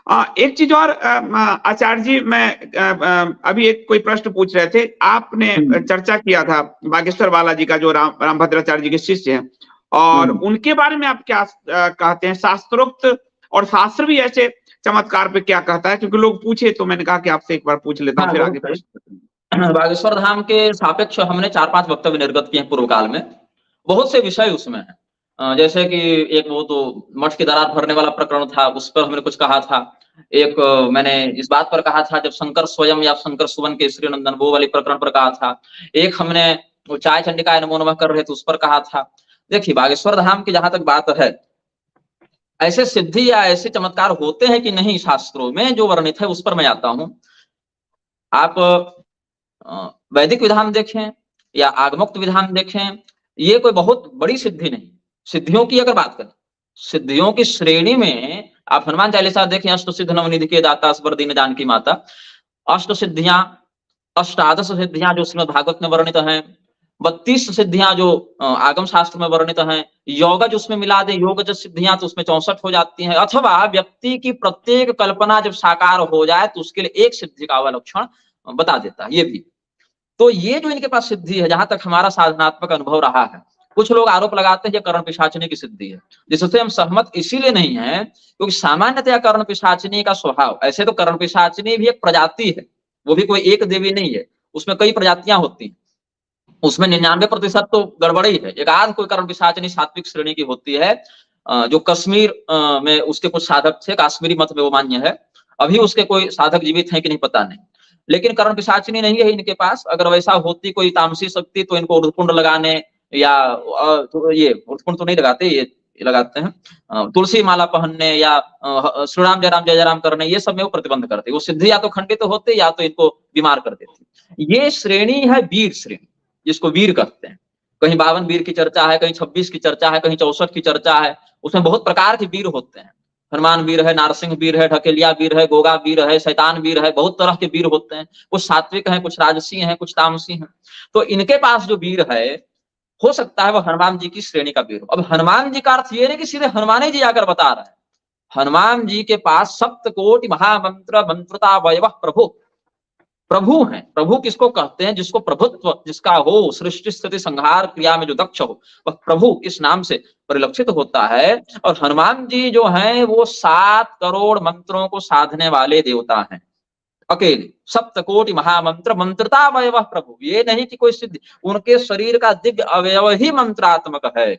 एक चीज और आचार्य जी, मैं अभी एक कोई प्रश्न पूछ रहे थे, आपने चर्चा किया था बागेश्वर बालाजी का, जो रामभद्राचार्य जी के शिष्य हैं, और उनके बारे में आप क्या कहते हैं? शास्त्रोक्त और शास्त्र भी ऐसे चमत्कार पे क्या कहता है? क्योंकि लोग पूछे तो मैंने कहा कि आपसे एक बार पूछ लेता हूँ, फिर आगे प्रश्न। बागेश्वर धाम के सापेक्ष हमने 4-5 वक्तव्य निर्गत किए हैं पूर्व काल में। बहुत से विषय उसमें है, जैसे कि एक वो तो मठ की दरार भरने वाला प्रकरण था, उस पर हमने कुछ कहा था। एक मैंने इस बात पर कहा था जब शंकर स्वयं या शंकर सुवन के श्री नंदन, वो वाले प्रकरण पर कहा था। एक हमने वो चाय चंडिका नमो नमः कर रहे थे, उस पर कहा था। देखिए बागेश्वर धाम की जहां तक बात है, ऐसे सिद्धि या ऐसे चमत्कार होते हैं कि नहीं शास्त्रों में जो वर्णित है, उस पर मैं आता हूं। आप वैदिक विधान देखें या आगमोक्त विधान देखें, ये कोई बहुत बड़ी सिद्धि नहीं। सिद्धियों की अगर बात करें, सिद्धियों की श्रेणी में आप हनुमान चालीसा देखें, अष्ट सिद्ध नवनिधि के दाता अस्वर दीन जानकी माता, अष्ट सिद्धियां, अष्टादश सिद्धियां जो श्रीमद् भागवत में वर्णित हैं, 32 सिद्धियां जो आगम शास्त्र में वर्णित हैं, योगज उसमें मिला दे, योगज सिद्धियां तो उसमें 64 हो जाती हैं। अथवा व्यक्ति की प्रत्येक कल्पना जब साकार हो जाए तो उसके लिए एक सिद्धि का अवलक्षण बता देता है। ये भी तो ये जो इनके पास सिद्धि है, जहां तक हमारा साधनात्मक अनुभव रहा है, कुछ लोग आरोप लगाते हैं ये कर्ण पिशाचिनी की सिद्धि है, जिससे हम सहमत इसीलिए नहीं है क्योंकि सामान्यतया कर्ण पिशाचिनी का स्वभाव, ऐसे तो कर्ण पिशाचिनी भी एक प्रजाति है, वो भी कोई एक देवी नहीं है, उसमें कई प्रजातियां होती हैं, उसमें 99% तो गड़बड़ी है। एक आध कोई कर्ण पिशाचिनी सात्विक श्रेणी की होती है, जो कश्मीर में उसके कुछ साधक थे, काश्मीरी मत में वो मान्य है। अभी उसके कोई साधक जीवित हैं कि नहीं पता नहीं, लेकिन कर्ण पिशाचिनी नहीं है इनके पास। अगर वैसा होती कोई तामसी शक्ति तो इनको ऊर्ध्वपुंड लगाने या तो ये ऊर्ध्वपुंड तो नहीं लगाते, ये लगाते हैं तुलसी माला पहनने या श्री राम जय राम करने, ये सब में वो प्रतिबंध करते। वो सिद्धि या तो खंडित तो होते या तो इनको बीमार कर देती। ये श्रेणी है वीर श्रेणी, जिसको वीर कहते हैं। कहीं 52 वीर की चर्चा है, कहीं 26 की चर्चा है, कहीं 64 की चर्चा है। उसमें बहुत प्रकार के वीर होते हैं, हनुमान वीर है, नारसिंह वीर है, ढकेलिया वीर है, गोगा वीर है, शैतान वीर है, बहुत तरह के वीर होते हैं। कुछ सात्विक हैं, कुछ राजसी हैं, कुछ तामसी हैं। तो इनके पास जो वीर है, हो सकता है वो हनुमान जी की श्रेणी का वीर हो। अब हनुमान जी का अर्थ ये नहीं कि सीधे हनुमान जी आकर बता रहे हैं। हनुमान जी के पास सप्तकोटि महामंत्र मंत्रता वयव प्रभु, प्रभु हैं। प्रभु किसको कहते हैं? जिसको प्रभुत्व जिसका हो, सृष्टि स्थिति संहार क्रिया में जो दक्ष हो, वह प्रभु इस नाम से परिलक्षित होता है। और हनुमान जी जो हैं वो 7 करोड़ मंत्रों को साधने वाले देवता हैं, अकेले। सप्तकोटि महामंत्र मंत्रता अवयव प्रभु, ये नहीं कि कोई सिद्धि, उनके शरीर का दिव्य अवयव ही मंत्रात्मक है।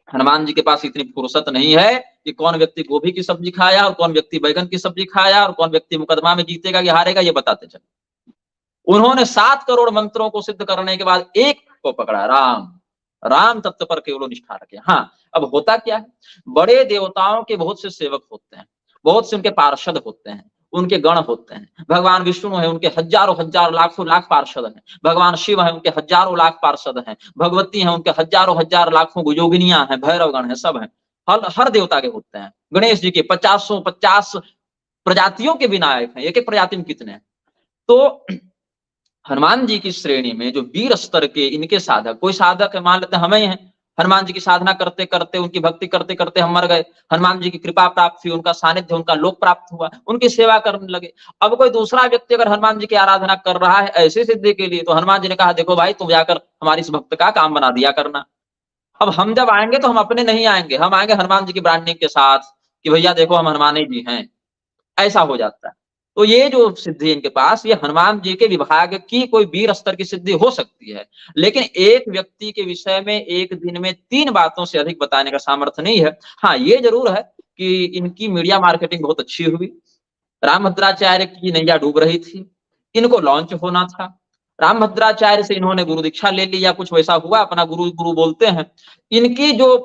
हनुमान जी के पास इतनी फुर्सत नहीं है कि कौन व्यक्ति गोभी की सब्जी खाया और कौन व्यक्ति बैगन की सब्जी खाया और कौन व्यक्ति मुकदमा में जीतेगा कि हारेगा, ये बताते चले। उन्होंने 7 करोड़ मंत्रों को सिद्ध करने के बाद एक को पकड़ा, राम। राम तत्व पर केवल निष्ठा रखे। हाँ, अब होता क्या है, बड़े देवताओं के बहुत से सेवक होते हैं, बहुत से उनके पार्षद होते हैं, उनके गण होते हैं। भगवान विष्णु है, उनके हजारों हजार लाखों लाख पार्षद हैं। भगवान शिव है, उनके हजारों लाख पार्षद हैं। भगवती है, उनके हजारों हजार लाखों योगिनियां हैं, भैरव गण है, सब हैं। हर देवता के होते हैं। गणेश जी के 50 प्रजातियों के विनायक हैं, एक एक प्रजाति में कितने हैं। तो हनुमान जी की श्रेणी में जो वीर स्तर के इनके साधक, कोई साधक है, मान लेते हैं हमें ही हैं, हनुमान जी की साधना करते करते, उनकी भक्ति करते करते हम मर गए, हनुमान जी की कृपा प्राप्त हुई, उनका सानिध्य, उनका लोक प्राप्त हुआ, उनकी सेवा करने लगे। अब कोई दूसरा व्यक्ति अगर हनुमान जी की आराधना कर रहा है ऐसे सिद्धि के लिए, तो हनुमान जी ने कहा देखो भाई, तुम जाकर हमारी इस भक्त का काम बना दिया करना। अब हम जब आएंगे तो हम अपने नहीं आएंगे, हम आएंगे हनुमान जी की ब्रांडिंग के साथ कि भैया देखो हम हनुमान जी हैं, ऐसा हो जाता है। तो ये जो सिद्धि इनके पास, ये हनुमान जी के विभाग की कोई वीर स्तर की सिद्धि हो सकती है, लेकिन एक व्यक्ति के विषय में एक दिन में 3 बातों से अधिक बताने का सामर्थ्य नहीं है। हाँ, ये जरूर है कि इनकी मीडिया मार्केटिंग बहुत अच्छी हुई। रामभद्राचार्य की नैया डूब रही थी, इनको लॉन्च होना था। रामभद्राचार्य से इन्होंने गुरु दीक्षा ले ली या कुछ वैसा हुआ, अपना गुरु गुरु बोलते हैं। इनकी जो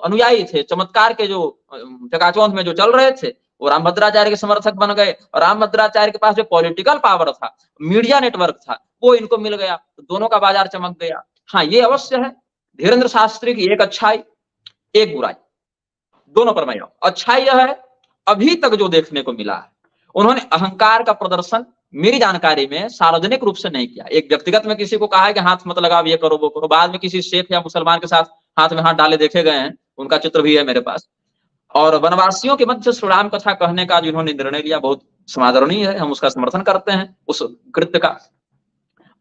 अनुयायी थे, चमत्कार के जो चकाचौंध में जो चल रहे थे, वो रामभद्राचार्य के समर्थक बन गए। और रामभद्राचार्य के पास जो पॉलिटिकल पावर था, मीडिया नेटवर्क था, वो इनको मिल गया, तो दोनों का बाजार चमक गया। हाँ, ये अवश्य है, धीरेन्द्र शास्त्री की एक अच्छाई एक बुराई, दोनों पर मैं अच्छाई यह है, अभी तक जो देखने को मिला है, उन्होंने अहंकार का प्रदर्शन मेरी जानकारी में सार्वजनिक रूप से नहीं किया। एक व्यक्तिगत में किसी को कहा है कि हाथ मत लगाओ, ये करो वो करो, बाद में किसी शेख या मुसलमान के साथ हाथ में हाथ डाले देखे गए हैं, उनका चित्र भी है मेरे पास। और वनवासियों के मध्य श्री राम कथा कहने का जिन्होंने निर्णय लिया बहुत समादरणीय है, हम उसका समर्थन करते हैं उस कृत्य का।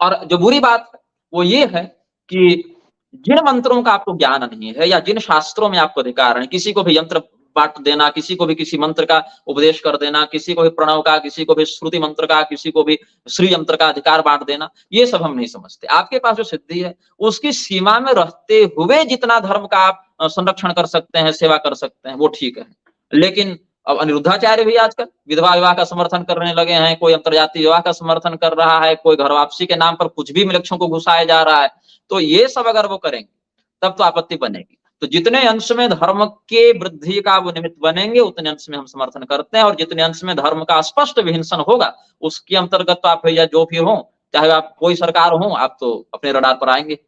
और जो बुरी बात वो ये है कि जिन मंत्रों का आपको ज्ञान नहीं है या जिन शास्त्रों में आपको अधिकार है, किसी को भी यंत्र बांट देना, किसी को भी किसी मंत्र का उपदेश कर देना, किसी को भी प्रणव का, किसी को भी श्रुति मंत्र का, किसी को भी श्री यंत्र का अधिकार बांट देना, ये सब हम नहीं समझते। आपके पास जो सिद्धि है उसकी सीमा में रहते हुए जितना धर्म का आप संरक्षण कर सकते हैं, सेवा कर सकते हैं, वो ठीक है। लेकिन अब अनिरुद्धाचार्य भी आजकल विधवा विवाह का समर्थन करने लगे हैं, कोई अंतर्जातीय विवाह का समर्थन कर रहा है, कोई घर वापसी के नाम पर कुछ भी मिलक्षों को घुसाया जा रहा है। तो ये सब अगर वो करेंगे तब तो आपत्ति बनेगी। तो जितने अंश में धर्म के वृद्धि का वो निमित्त बनेंगे उतने अंश में हम समर्थन करते हैं, और जितने अंश में धर्म का स्पष्ट विहिंसन होगा उसके अंतर्गत तो आप भैया जो भी हो, चाहे आप कोई सरकार हो, आप तो अपने रडार पर आएंगे।